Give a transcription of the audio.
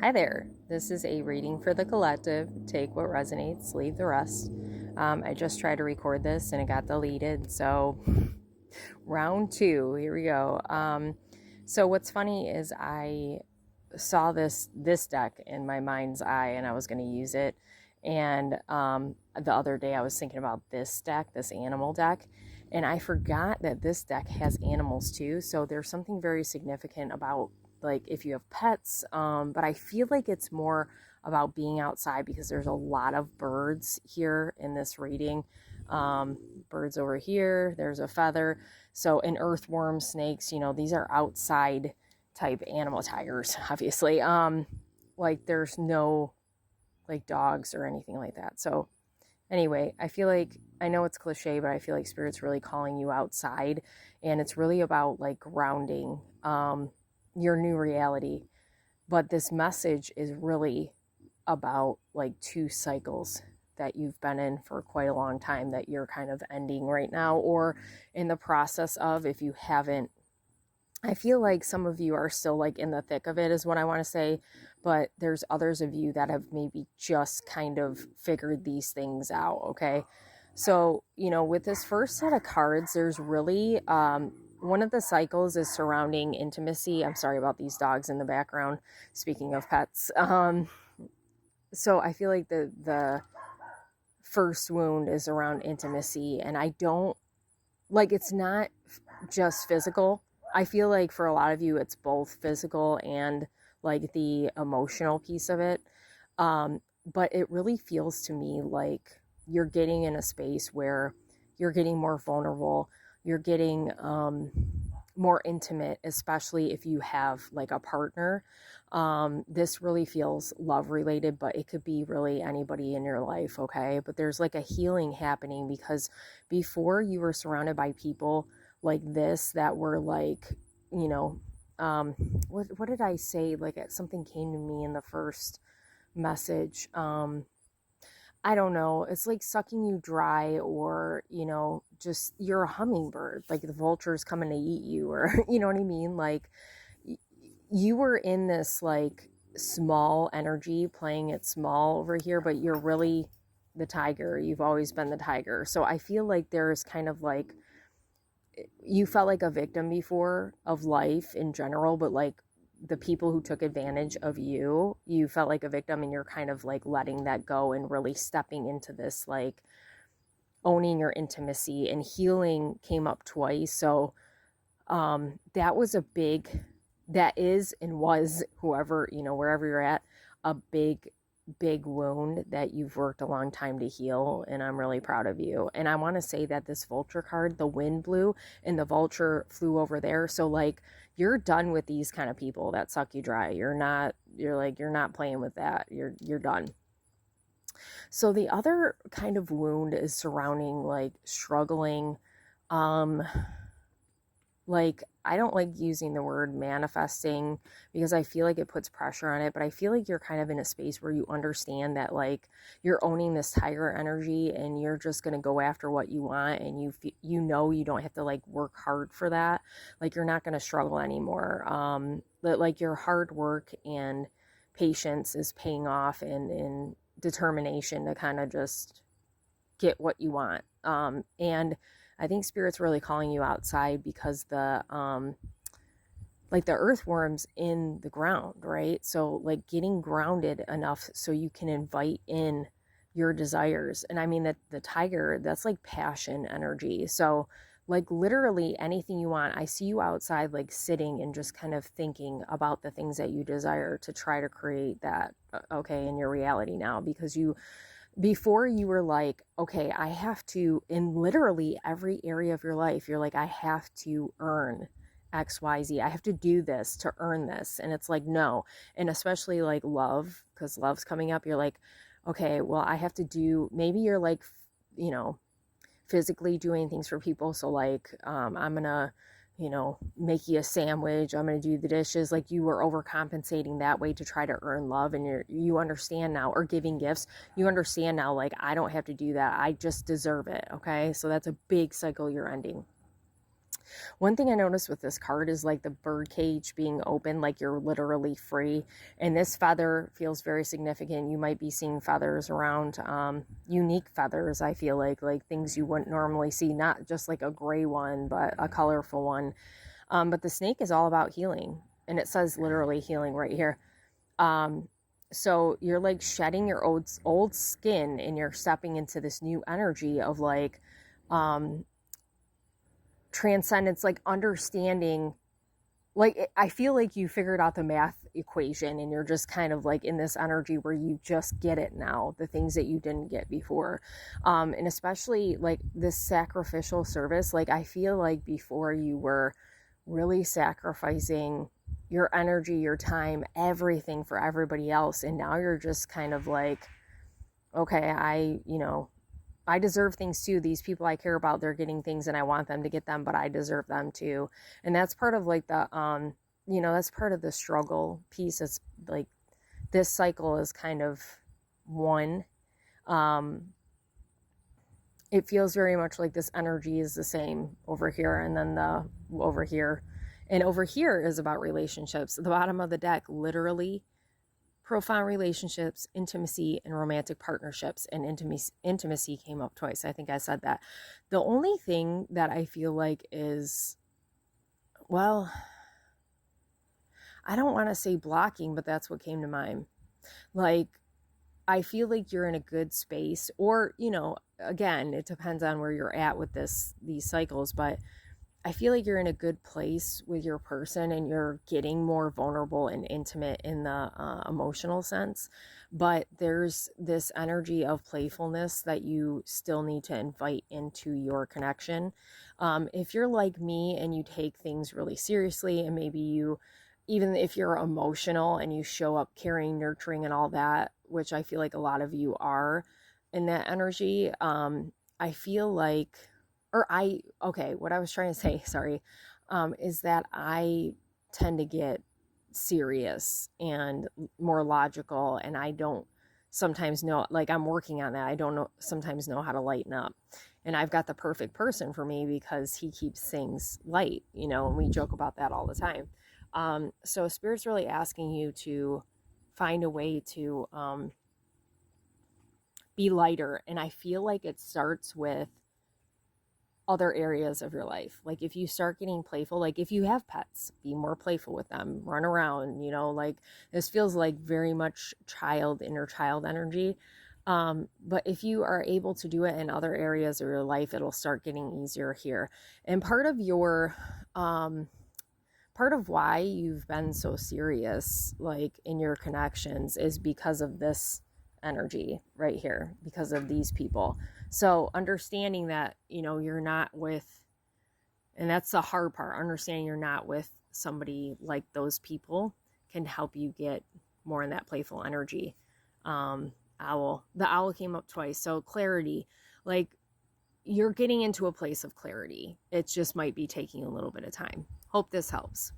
Hi there. This is a reading for the collective. Take what resonates, leave the rest. I just tried to record this and it got deleted. So, round two, here we go. So what's funny is I saw this deck in my mind's eye and I was going to use it. And the other day I was thinking about this deck, this animal deck, and I forgot that this deck has animals too. So there's something very significant about like if you have pets, but I feel like it's more about being outside because there's a lot of birds here in this reading. Birds over here, there's a feather. So, in earthworms, snakes, these are outside type animal, tigers, obviously. Like there's no like dogs or anything like that. So, anyway, I feel like I know it's cliche, but I feel like spirit's really calling you outside, and it's really about like grounding your new reality. But this message is really about like two cycles that you've been in for quite a long time that you're kind of ending right now or in the process of if you haven't. I feel like some of you are still like in the thick of it is what I want to say, but there's others of you that have maybe just kind of figured these things out, okay? So, with this first set of cards, there's really one of the cycles is surrounding intimacy. I'm sorry about these dogs in the background, speaking of pets. So I feel like the first wound is around intimacy, and I don't like it's not just physical. I feel like for a lot of you it's both physical and like the emotional piece of it. But it really feels to me like you're getting in a space where you're getting more vulnerable, you're getting more intimate, especially if you have like a partner. This really feels love related, but it could be really anybody in your life, okay? But there's like a healing happening because before you were surrounded by people like this that were like, you know, um, what did I say? Like something came to me in the first message. I don't know. It's like sucking you dry, or, just you're a hummingbird, like the vulture's coming to eat you, or, you know what I mean? Like you were in this like small energy playing it small over here, but you're really the tiger. You've always been the tiger. So I feel like there's kind of like you felt like a victim before of life in general, but like the people who took advantage of you, you felt like a victim and you're kind of like letting that go and really stepping into this like owning your intimacy, and healing came up twice. So that was a big, that is and was, whoever, wherever you're at, a big wound that you've worked a long time to heal, and I'm really proud of you. And I want to say that this vulture card, the wind blew and the vulture flew over there, so like you're done with these kind of people that suck you dry. You're not playing with that. You're done. So the other kind of wound is surrounding like struggling, um like I don't like using the word manifesting because I feel like it puts pressure on it, but I feel like you're kind of in a space where you understand that like you're owning this tiger energy and you're just going to go after what you want, and you don't have to like work hard for that. Like you're not going to struggle anymore. But like your hard work and patience is paying off, and determination to kind of just get what you want. And I think spirit's really calling you outside because the like the earthworms in the ground, right? So like getting grounded enough so you can invite in your desires. And I mean that the tiger, that's like passion energy. So like literally anything you want. I see you outside like sitting and just kind of thinking about the things that you desire to try to create that okay in your reality now, because you before you were like, okay, I have to, in literally every area of your life, you're like, I have to earn XYZ. I have to do this to earn this. And it's like, no. And especially like love, because love's coming up. You're like, okay, well, I have to do, maybe you're like, you know, physically doing things for people. So like, I'm going to, make you a sandwich. I'm going to do the dishes. Like you were overcompensating that way to try to earn love. And you understand now, or giving gifts, you understand now, like, I don't have to do that. I just deserve it. Okay. So that's a big cycle you're ending. One thing I noticed with this card is like the bird cage being open, like you're literally free. And this feather feels very significant. You might be seeing feathers around, unique feathers, I feel like things you wouldn't normally see, not just like a gray one, but a colorful one. But the snake is all about healing. And it says literally healing right here. So you're like shedding your old skin and you're stepping into this new energy of like, transcendence, like understanding, like I feel like you figured out the math equation and you're just kind of like in this energy where you just get it now, the things that you didn't get before. And especially like this sacrificial service, like I feel like before you were really sacrificing your energy, your time, everything for everybody else, and now you're just kind of like, okay, I deserve things too. These people I care about, they're getting things and I want them to get them, but I deserve them too. And that's part of like the, that's part of the struggle piece. It's like this cycle is kind of one. It feels very much like this energy is the same over here and then the over here. And over here is about relationships. The bottom of the deck, literally, profound relationships, intimacy, and romantic partnerships. And intimacy came up twice. I think I said that. The only thing that I feel like is, well, I don't want to say blocking, but that's what came to mind. Like, I feel like you're in a good space, or, again, it depends on where you're at with these cycles, but I feel like you're in a good place with your person and you're getting more vulnerable and intimate in the emotional sense. But there's this energy of playfulness that you still need to invite into your connection. If you're like me and you take things really seriously, and maybe even if you're emotional and you show up caring, nurturing, and all that, which I feel like a lot of you are in that energy, I feel like, what I was trying to say, sorry, is that I tend to get serious and more logical, and I don't sometimes know, like I'm working on that. I don't sometimes know how to lighten up. And I've got the perfect person for me because he keeps things light, and we joke about that all the time. So Spirit's really asking you to find a way to be lighter. And I feel like it starts with other areas of your life. Like if you start getting playful, like if you have pets, be more playful with them, run around, like this feels like very much inner child energy. But if you are able to do it in other areas of your life, it'll start getting easier here. And part of why you've been so serious, like in your connections, is because of this energy right here, because of these people. So understanding that, you're not with, and that's the hard part, understanding you're not with somebody like those people can help you get more in that playful energy. The owl came up twice. So clarity, like you're getting into a place of clarity. It just might be taking a little bit of time. Hope this helps.